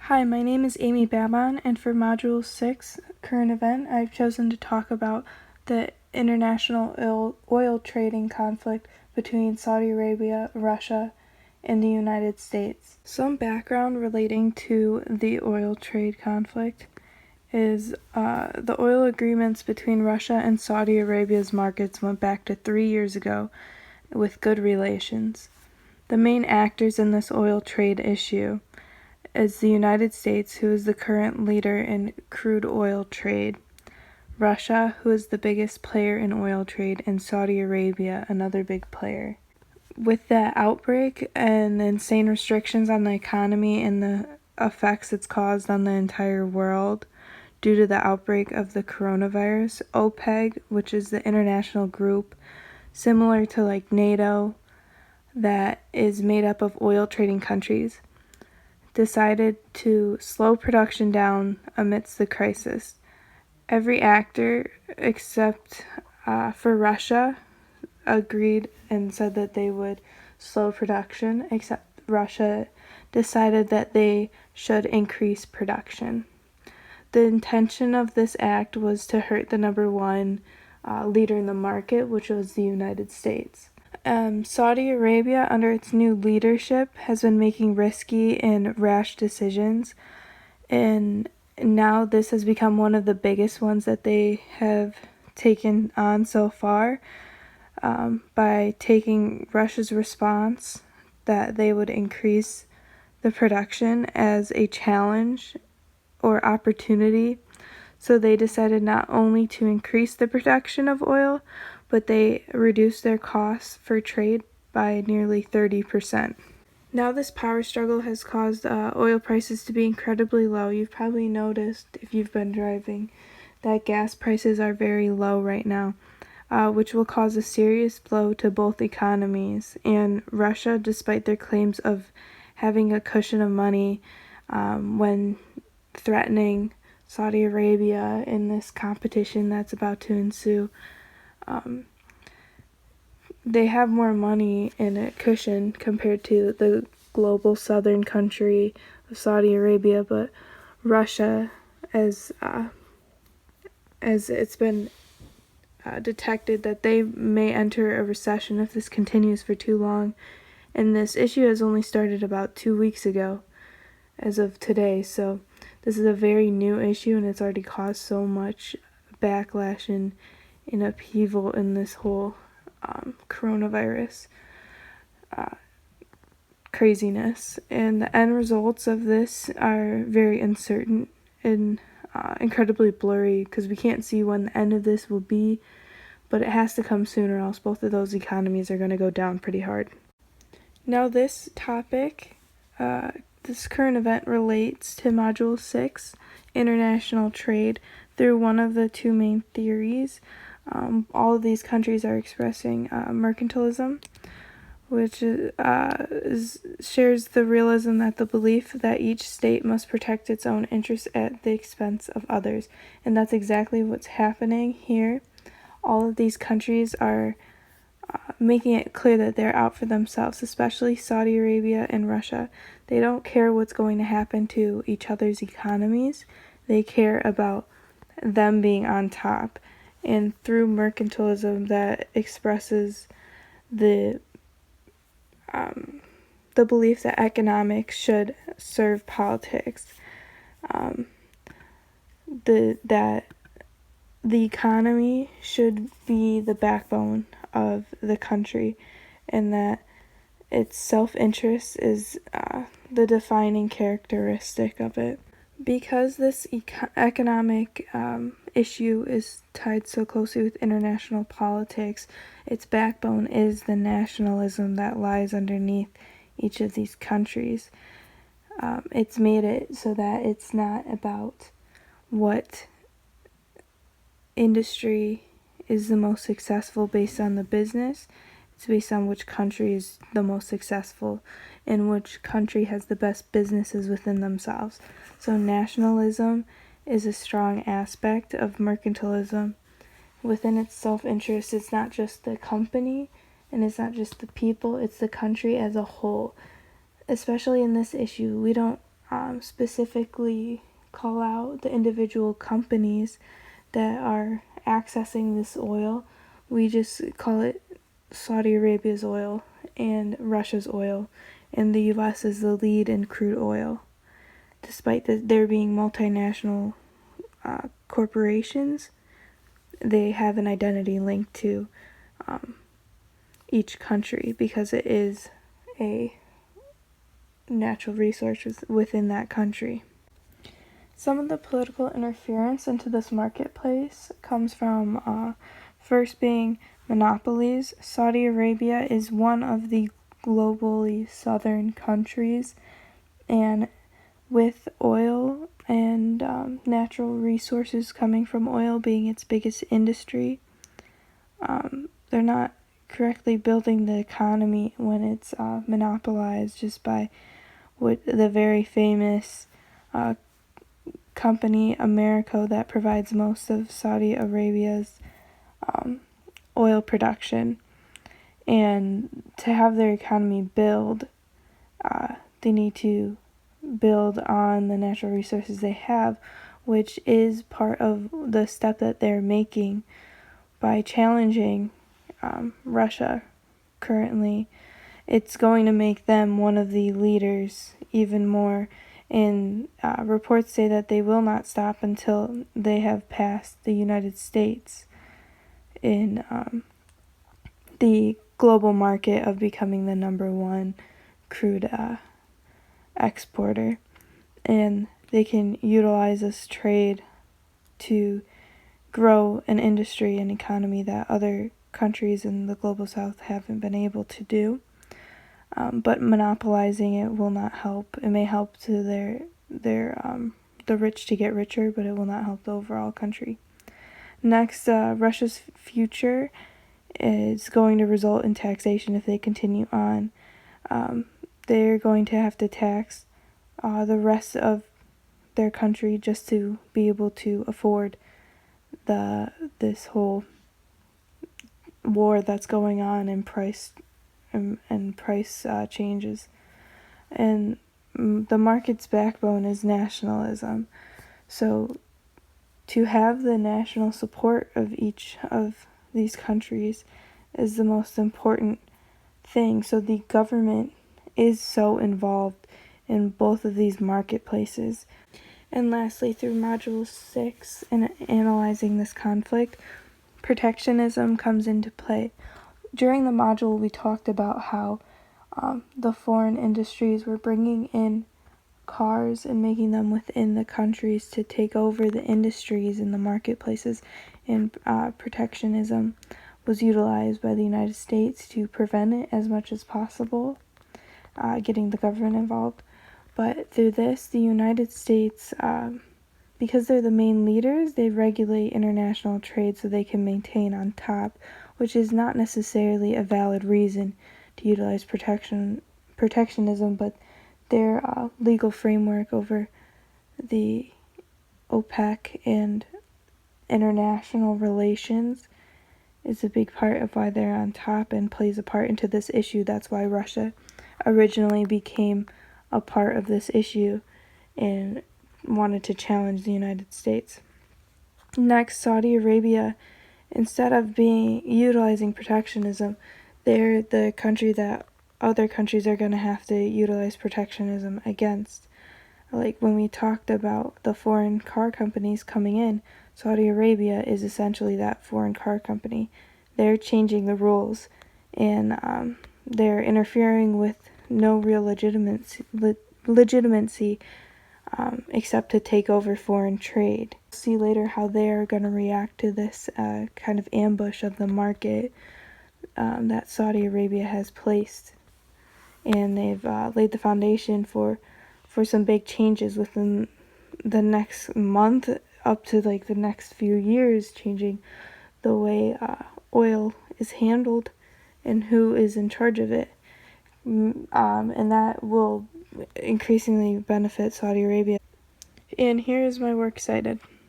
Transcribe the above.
Hi, my name is Amy Babon, and for Module 6, Current Event, I've chosen to talk about the international oil trading conflict between Saudi Arabia, Russia, and the United States. Some background relating to the oil trade conflict is the oil agreements between Russia and Saudi Arabia's markets went back to 3 years ago with good relations. The main actors in this oil trade issue is the United States, who is the current leader in crude oil trade, Russia, who is the biggest player in oil trade, and Saudi Arabia, another big player. With the outbreak and the insane restrictions on the economy and the effects it's caused on the entire world due to the outbreak of the coronavirus, OPEC, which is the international group similar to like NATO that is made up of oil trading countries, decided to slow production down amidst the crisis. Every actor except for Russia agreed and said that they would slow production, except Russia decided that they should increase production. The intention of this act was to hurt the number one leader in the market, which was the United States. Saudi Arabia, under its new leadership, has been making risky and rash decisions, and now this has become one of the biggest ones that they have taken on so far, by taking Russia's response that they would increase the production as a challenge or opportunity. So they decided not only to increase the production of oil, but they reduced their costs for trade by nearly 30%. Now this power struggle has caused oil prices to be incredibly low. You've probably noticed, if you've been driving, that gas prices are very low right now, which will cause a serious blow to both economies. And Russia, despite their claims of having a cushion of money when threatening Saudi Arabia in this competition that's about to ensue, they have more money in a cushion compared to the global southern country of Saudi Arabia. But Russia, as it's been detected that they may enter a recession if this continues for too long, and this issue has only started about 2 weeks ago as of today, so this is a very new issue, and it's already caused so much backlash and upheaval in this whole coronavirus craziness. And the end results of this are very uncertain and incredibly blurry, because we can't see when the end of this will be, but it has to come soon, or else both of those economies are going to go down pretty hard. Now this topic, this current event relates to Module 6, International Trade, through one of the two main theories. All of these countries are expressing mercantilism, which shares the realism that the belief that each state must protect its own interests at the expense of others. And that's exactly what's happening here. All of these countries are making it clear that they're out for themselves, especially Saudi Arabia and Russia. They don't care what's going to happen to each other's economies. They care about them being on top. And through mercantilism, that expresses the belief that economics should serve politics. That the economy should be the backbone of the country, and that its self-interest is the defining characteristic of it. Because this economic issue is tied so closely with international politics, its backbone is the nationalism that lies underneath each of these countries. It's made it so that it's not about what industry is the most successful based on the business. It's based on which country is the most successful and which country has the best businesses within themselves. So nationalism is a strong aspect of mercantilism. Within its self-interest, it's not just the company and it's not just the people, it's the country as a whole. Especially in this issue, we don't specifically call out the individual companies that are accessing this oil. We just call it Saudi Arabia's oil and Russia's oil, and the U.S. is the lead in crude oil. Despite there being multinational corporations, they have an identity linked to each country because it is a natural resource within that country. Some of the political interference into this marketplace comes from first being monopolies. Saudi Arabia is one of the globally southern countries, and with oil and natural resources coming from oil being its biggest industry, they're not correctly building the economy when it's monopolized just by what the very famous company Aramco that provides most of Saudi Arabia's oil production. And to have their economy build, they need to build on the natural resources they have, which is part of the step that they're making by challenging Russia currently. It's going to make them one of the leaders even more, and reports say that they will not stop until they have passed the United States in the global market of becoming the number one crude exporter. And they can utilize this trade to grow an industry and economy that other countries in the global south haven't been able to do. But monopolizing it will not help. It may help to the rich to get richer, but it will not help the overall country. Next, Russia's future is going to result in taxation if they continue on. They're going to have to tax the rest of their country just to be able to afford this whole war that's going on and price changes. And the market's backbone is nationalism. So to have the national support of each of these countries is the most important thing. So the government is so involved in both of these marketplaces. And lastly, through Module 6, in analyzing this conflict, protectionism comes into play. During the module, we talked about how the foreign industries were bringing in cars and making them within the countries to take over the industries and the marketplaces, and protectionism was utilized by the United States to prevent it as much as possible, getting the government involved. But through this, the United States, because they're the main leaders, they regulate international trade so they can maintain on top, which is not necessarily a valid reason to utilize protectionism, but their legal framework over the OPEC and international relations is a big part of why they're on top and plays a part into this issue. That's why Russia originally became a part of this issue and wanted to challenge the United States. Next, Saudi Arabia, instead of utilizing protectionism, they're the country that other countries are going to have to utilize protectionism against. Like when we talked about the foreign car companies coming in, Saudi Arabia is essentially that foreign car company. They're changing the rules, and they're interfering with no real legitimacy except to take over foreign trade. We'll see later how they're going to react to this kind of ambush of the market that Saudi Arabia has placed. And they've laid the foundation for some big changes within the next month up to like the next few years, changing the way oil is handled and who is in charge of it. And that will increasingly benefit Saudi Arabia. And here is my works cited.